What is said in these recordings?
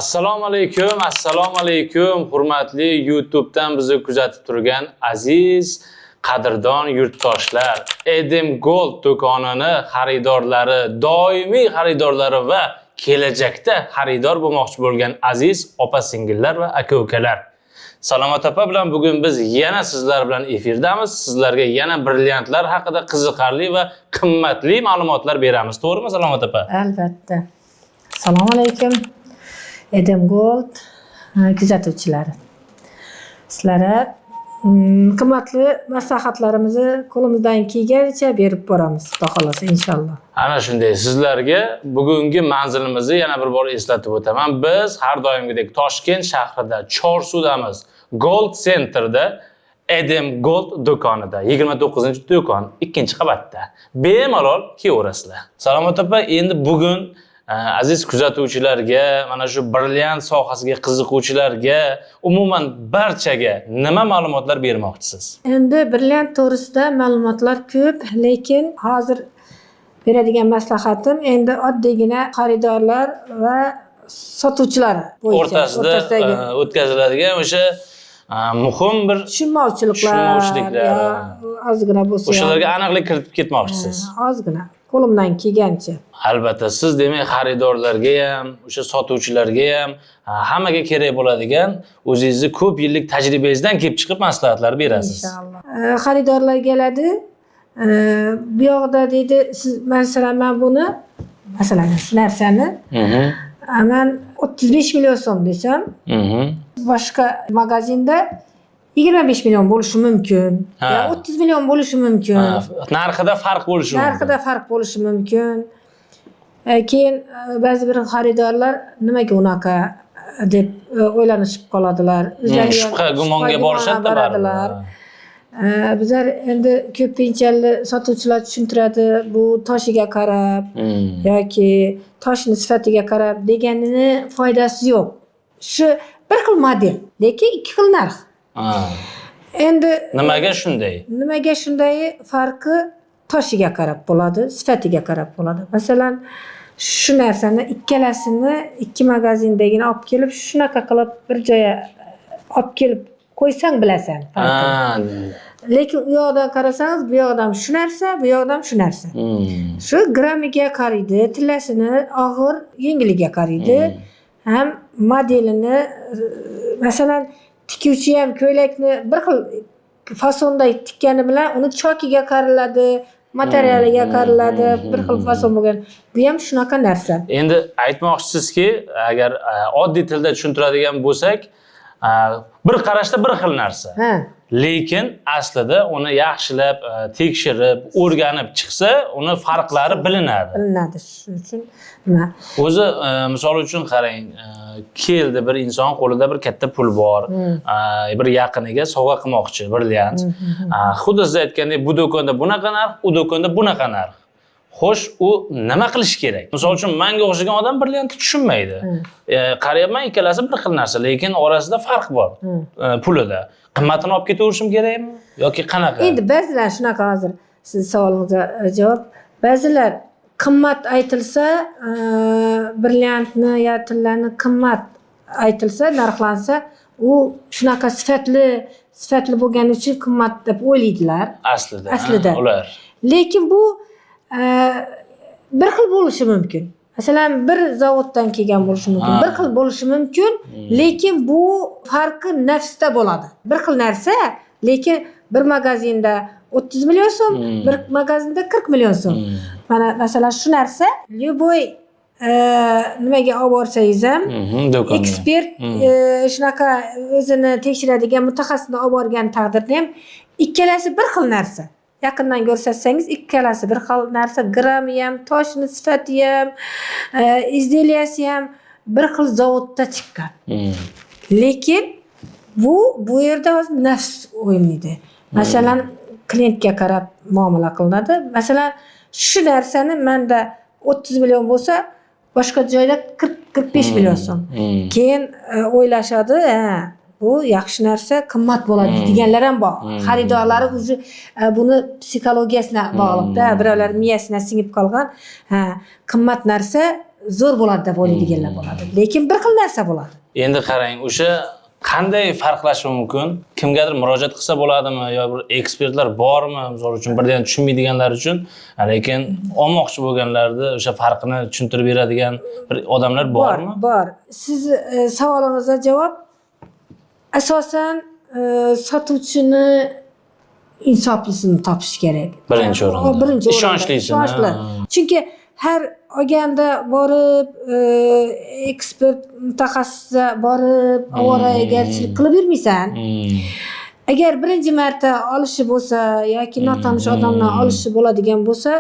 Assalomu alaykum, hurmatli YouTube'dan bizni kuzatib turgan aziz, qadrdon yurtdoshlar. Edim Gold do'konini xaridorlari, doimiy xaridorlari va kelajakda xaridor bo'lmoqchi bo'lgan aziz opa-singillar va aka-ukalar. Salomat opa bilan bugun biz yana sizlar bilan efirdamiz. Sizlarga yana brilliantlar haqida qiziqarli va qimmatli ma'lumotlar beramiz. To'g'rimi Salomat opa? Albatta. Assalomu alaykum. Edim Gold kuzatuvchilari. Sizlarga qimmatli maslahatlarimizni qo'limizdan kelganicha berib boramiz, xudo xolasa inshaalloh. Ana shunday. Sizlarga bugungi manzilimizni yana bir bor eslatib o'taman. Biz har doimgidek Toshkent shahrida, Chorsudamiz. Gold Center'da Edim Gold do'konida, 29-do'kon, 2-qavatda. Bemalol kelaverasizlar. Salomat opa, endi bugun aziz kuzatuvchilarga, mana shu brilliant sohasiga qiziquvchilarga, umuman barchaga nima ma'lumotlar bermoqchisiz? Endi brilliant to'g'risida ma'lumotlar ko'p, lekin hozir beradigan maslahatim endi oddiygina xaridorlar va sotuvchilar o'rtasida o'tkaziladigan o'sha muhim bir tushunmovchiliklar ozgina bo'lsa, o'shalarga aniqlik kiritib ketmoqchisiz. Ozgina qo'limdan kelgancha. Albatta, siz demak xaridorlarga ham, o'sha sotuvchilarga ham hammaga kerak bo'ladigan o'zingizni ko'p yillik tajribangizdan kelib chiqib maslahatlar berasiz. Inshaalloh. Xaridorlar keladi. Bu yoqda deydi, siz masalan men buni, masalan shu narsani men 35 million so'm desam, boshqa magazinda 25 million bo'lishi mumkin, yo 30 million bo'lishi mumkin. Narxida farq bo'lishi mumkin. Narxida farq bo'lishi mumkin. Keyin ba'zi bir xaridorlar nimaga unaqa deb o'ylanishib qoladilar. O'zlari shubha gumonga borishadilar. Bizlar endi ko'pincha sotuvchilar tushuntiradi, bu toshiga qarab yoki toshning sifatiga qarab deganini foydasi yo'q. Shu bir xil model, lekin ikki xil narx. Endi nimaga shunday? Nimaga shunday? Farqi toshiga qarab bo'ladi, sifatiga qarab bo'ladi. Masalan, shu narsani ikkalasini ikki magazindagini olib kelib, shunaqa qilib bir joyga olib kelib qo'ysang bilasan farqini. Lekin u yoqdan qarasangiz, bu yoqdan shu narsa, bu yoqdan shu narsa. Shu gramiga qaraydi, tillasini og'ir, yengiliga qaraydi. Ham modelini, masalan, tikuvchi ham ko'ylakni bir xil fasonda tikkani bilan uni chokiga qaraladi, materialiga qaraladi, bir xil fason bo'lgan. Bu ham shunaqa narsa. Endi aytmoqchisizki, agar oddiy tilda tushuntiradigan bo'lsak, bir qarashda bir xil narsa. Lekin aslida uni yaxshilab tekshirib, o'rganib chiqsa, uni farqlari bilinadi. Bilinadi. Shuning uchun nima? O'zi misol uchun qarang, keldi bir inson, qo'lida bir katta pul bor, bir yaqiniga sovg'a qilmoqchi, brilliant. Xuddi siz aytgandek, bu do'konda bunaqa narx, u do'konda bunaqa narx. Xo'sh, u nima qilish kerak? Misol uchun menga o'xshagan odam brilliantni tushunmaydi. Qarayapman, ikkalasi bir xil narsa, lekin orasida farq bor pulida. Qimmatini olib ketaverishim kerakmi yoki qanaqa? Endi ba'zilar shunaqa, hozir siz savolingizga javob. Ba'zilar qimmat aytilsa, brilliantni yo tillarni qimmat aytilsa, narxlansa, u shunaqa sifatli bo'lgani uchun qimmat deb o'ylaydilar. Aslida ular. Lekin bu bir xil bo'lishi mumkin. Masalan, bir zavoddan kelgan bo'lishi mumkin, bir xil bo'lishi mumkin, lekin bu farqi nafsda bo'ladi. Bir xil narsa, lekin bir magazinda 30 million so'm, bir magazinda 40 million so'm. Mana masalan shu narsa, любой nimaga olib borsangiz ham, ekspert shunaqa o'zini tekshiradigan mutaxassisni olib borgan taqdirda ham ikkalasi bir xil narsa. Yaqindan ko'rsatsangiz, ikkalasi bir xil narsa, grami ham, toshning sifati ham, izdeliyasi ham bir xil zavodda chiqqan. Lekin bu yerda o'z nafs o'ynaydi. Masalan, klientga qarab muomala qilinadi. Masalan, shu narsani menda 30 million bo'lsa, boshqa joyda 40-45 million so'm. Keyin o'ylashadi, bu yaxshi narsa, qimmat bo'ladi deganlar ham bor. Xaridorlari o'zi buni psixologiyasiga bog'liqda, birovlar miyasiga singib qolgan. Qimmat narsa zo'r bo'ladi deb o'ylaydiganlar bo'ladi. Lekin bir xil narsa bo'ladi. Endi qarang, o'sha qanday farqlashi mumkin? Kimgadir murojaat qilsa bo'ladimi yo bir ekspertlar bormi? Misol uchun birdan tushunmaydiganlar uchun, lekin olmoqchi bo'lganlarda o'sha farqini tushuntirib beradigan bir odamlar bormi? Bor. Siz savolingizga javob asosan sotuvchini insoflisini topish kerak. Birinchi o'rinda. Birinchi o'rinda. Ishonchlisini. Chunki har olganda borib ekspert mutaxassisga borib ovoragarchilik qilib yurmaysan. Agar birinchi marta olishi bo'lsa yoki notanish odamdan olishi bo'ladigan bo'lsa,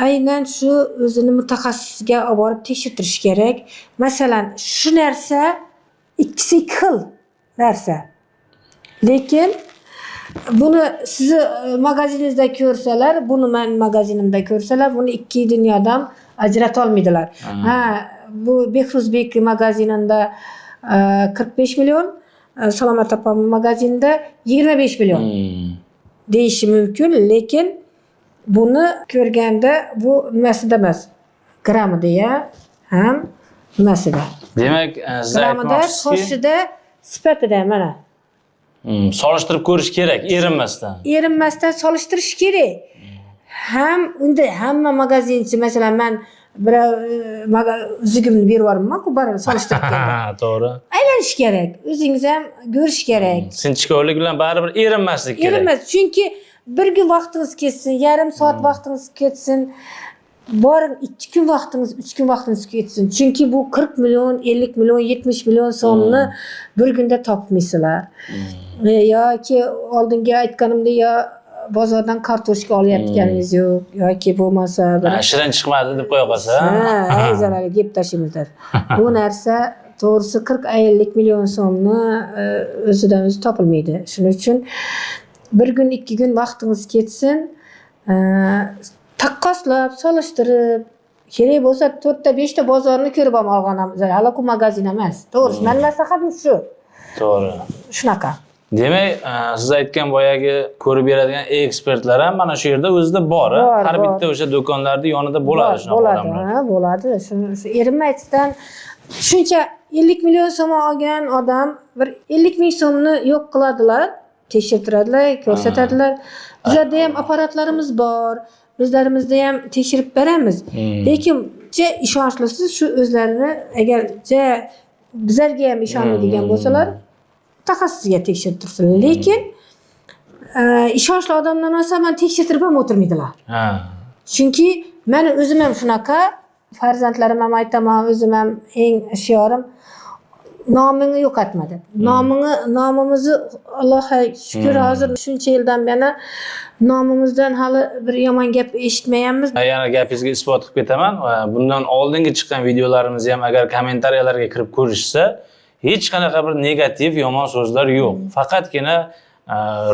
aynan shu o'zini mutaxassisga olib borib tekshirtirish kerak. Masalan, shu narsa ikkisi ikki xil narsa. Lekin buni sizni magaziningizda ko'rsalar, buni men magazinimda ko'rsalar, buni ikki dunyodan ajrata olmaydilar. Bu Behruzbek magazinida 45 million, Salomat opam magazinida 25 million deyishi mumkin, lekin buni ko'rganda bu nimasida emas. Gramida ham nimasida. Demak, siz aytmoqchisiz, qo'shida sifatida mana. Solishtirib ko'rish kerak, erinmasdan. Erinmasdan solishtirish kerak. Ham unda hamma magazinchi, masalan, men bir uzugimni berib yuboribman-ku, baribir solishtirib keldim. To'g'ri. Aylanish kerak, o'zingiz ham ko'rish kerak. Sinchkovlik bilan baribir erinmaslik kerak. Erinmas, chunki bir kun vaqtingiz ketsin, yarim soat vaqtingiz ketsin, boring 2 kun vaqtingiz, 3 kun vaqtingiz ketsin. Chunki bu 40 million, 50 million, 70 million so'mni bir kunda topmaysizlar. Yoki oldingi aytganimdek, yo bozordan kartoshka olayotganingiz yo'q, yoki bo'lmasa bir shirin chiqmadi deb qo'ya qolsa, zararli yeb tashlaymizlar. Bu narsa to'g'risi 40-50 million so'mni o'zidan o'zi topilmaydi. Shuning uchun bir kun, 2 kun vaqtingiz ketsin, taqqoslab, solishtirib, kerak bo'lsa 4 ta 5 ta bozorni ko'rib ham olganam. Hali ku magazin emas. To'g'risi, men maslahatim shu. To'g'ri. Shunaqa. Demak, siz aytgan boyagi ko'rib beradigan ekspertlar ham mana shu yerda o'zida bor. Har bitta o'sha do'konlarning yonida bo'ladi shunaqa odamlar. Bo'ladi. Shu erinmasdan shuncha 50 million so'm olgan odam bir 50 ming so'mni yo'q qiladilar, tekshirtiradilar, ko'rsatadilar. Bizda ham apparatlarimiz bor. O'zlarimizda ham tekshirib beramiz. Lekin ishonchli shu o'zlarini agar bizlarga ham ishonmaydigan bo'lsalar, mutaxassisga tekshirtirsin. Lekin ishonchli odamdan olsa, men tekshirtirib ham o'tirmaydilar. Chunki meni o'zim ham shunaqa, farzandlarim ham aytaman, o'zim ham eng shiorim nomini yo'qotma deb. Nomimizni Allohga shukr, hozir shuncha yildan beri nomimizdan hali bir yomon gap eshitmayapmiz. Yana gapingizga isbot qilib ketaman. Bundan oldingi chiqqan videolarimizni ham agar kommentariyalarga kirib ko'rishsa, hech qanaqa bir negativ, yomon so'zlar yo'q. Faqatgina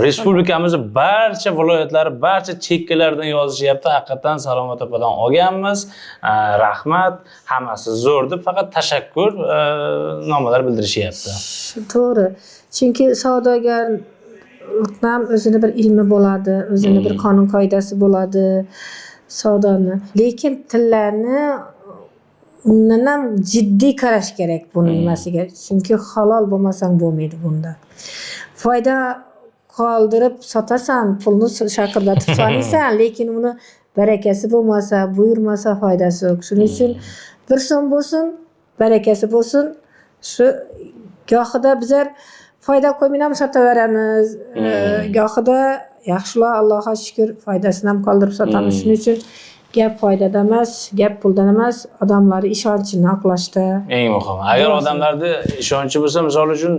respublikamizning barcha viloyatlari, barcha chekkalardan yozishyapti. Haqiqatan Salomat opadan olganmiz. Rahmat, hammasi zo'r deb faqat tashakkur nomalar bildirishyapti. To'g'ri. Chunki savdogarlikning o'zini bir ilmi bo'ladi, o'zini bir qonun qoidasi bo'ladi savdoni. Lekin tillarni undan ham jiddiy qarash kerak buni nimasiga. Chunki halol bo'lmasang bo'lmaydi bunda. Foyda qoldirib sotasan, pulni shaqirlatib solaysan, lekin uni barakasi bo'lmasa, buyurmasa foydasi yo'q. Shuning uchun bir so'm bo'lsin, barakasi bo'lsin. Shu gohida bizlar foyda qo'ymayman sotaveramiz. Gohida yaxshilar, Allohga shukr, foydasini ham qoldirib sotamiz. Shuning uchun gap foydada emas, gap puldan emas, odamlar ishonchini oqlashda. Eng muhimi. Agar odamlarda ishonchi bo'lsa, misol uchun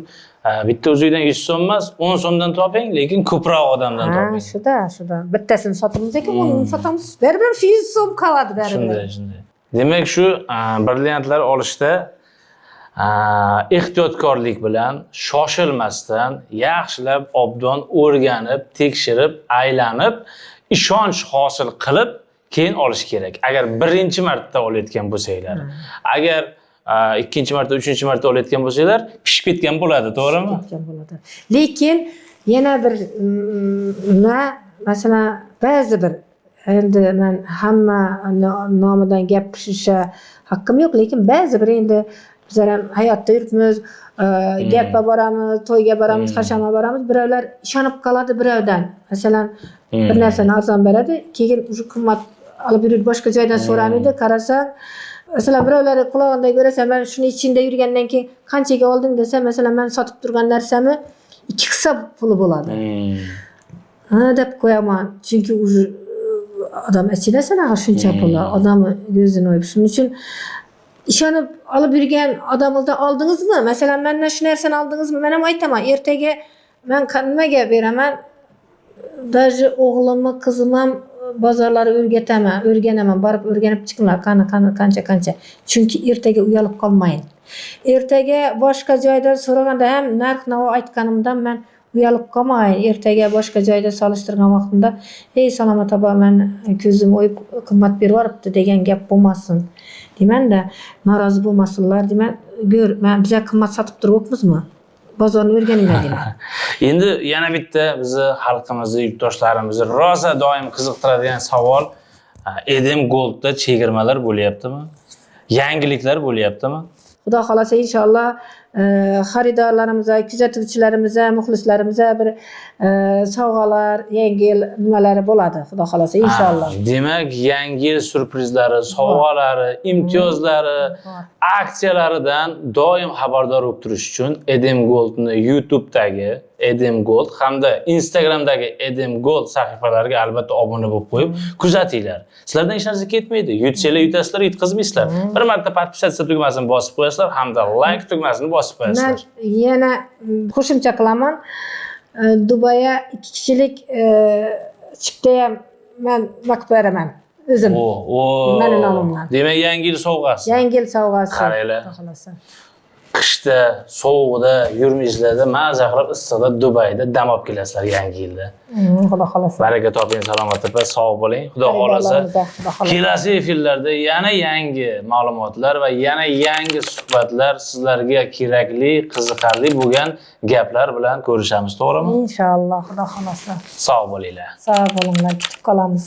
bitta uzukdan 100 so'm emas, 10 so'mdan toping, lekin ko'proq odamdan toping. Shuda. Bittasini sotamiz ekan, uni sotamiz. Baribir 100 so'm qoladi baribir. Shunday. Demak, shu brilliantlar olishda ehtiyotkorlik bilan, shoshilmasdan, yaxshilab, obdon o'rganib, tekshirib, aylanib, ishonch hosil qilib keyin olish kerak. Agar birinchi marta olayotgan bo'lsanglar, agar ikkinchi marta, uchinchi marta olayotgan bo'lsanglar, pishib ketgan bo'ladi, to'g'rimi? Pishib ketgan bo'ladi. Lekin yana bir masalan, ba'zi bir endi men hamma nomidan gapirishga haqqim yo'q, lekin ba'zi bir endi bizlar ham hayotda yuribmiz, gapga boramiz, to'yga boramiz, hashama boramiz, birovlar ishonib qoladi birovdan. Masalan, bir narsani arzon beradi, keyin o'sha qimmat olib yurib boshqa joydan so'ramaydi, qarasang, masalan, birovlar qulog'ida ko'rasan, men shuni ichingda yurgandan keyin qanchaga olding desa, masalan, men sotib turgan narsami 2 hisob puli bo'ladi. Ha deb qo'yaman, chunki o'sha odam ichidasana shuncha pulni, odamni ko'zini o'yib. Shuning uchun ishonib olib yurgan odamingizdan oldingizmi? Masalan, mendan shu narsani oldingizmi? Men ham aytaman, ertaga men nimaga beraman? Даже o'g'limni, qizim ham bozorlarga o'rganaman, borib o'rganib chiqinglar, qancha. Chunki ertaga uyalib qolmayin. Ertaga boshqa joydan so'raganda ham narx-navo aytganimdan men uyalib qolmayin. Ertaga boshqa joyda solishtirgan vaqtimda, "Ey Salomat opa, men ko'zim o'yib qimmat berib yoribdi" degan gap bo'lmasin. Demanda, norozi bo'lmasinlar, deman, "Ko'r, men biz qimmat sotib turibmizmi? Bozorni o'rganinglar" deman. Endi yana bitta bizni xalqimizni, yurtdoshlarimizni rosa doim qiziqtiradigan savol, Edim Goldda chegirmalar bo'lyaptimi? Yangiliklar bo'lyaptimi? Xudo xolasa inshaalloh xaridorlarimizga, kuzatuvchilarimizga, muxlislarimizga bir sovg'alar, yangi yil nimalari bo'ladi. Xudo xolasa inshaalloh. Demak, yangi yil surprizlari, sovg'alari, imtiyozlari, aksiyalaridan doim xabardor bo'lib turish uchun Edim Goldni YouTube'dagi Edim Gold hamda Instagram'dagi Edim Gold sahifalariga albatta obuna bo'lib qo'yib, kuzatinglar. Sizlardan hech narsa ketmaydi. Yutsanglar yutasizlar, yutqazmaysizlar. Bir marta podpisatsiya tugmasini bosib qo'yasizlar hamda like tugmasini bosib qo'yasizlar. Men yana qo'shimcha qilaman. Dubayga 2 kishilik chipta ham men vaqt beraman. O'zim. Meni nomimdan. Demak, yangi yil sovg'asi. Yangi yil sovg'asi. Qaranglar. Qishda, sovuqda, yurmaysizlarda, maza qilib issiqda Dubayda dam olib kelasizlar yangi yilda. Xudo xolasa. Baraka toping, salomat opa, sog' bo'ling. Xudo xolasa. Kelasi efirlarda yana yangi ma'lumotlar va yana yangi suhbatlar, sizlarga kerakli, qiziqarli bo'lgan gaplar bilan ko'rishamiz, to'g'rimi? Inshaalloh, xudo xolasa. Sog' bo'linglar. Sog' bo'linglar, kutib qolamiz.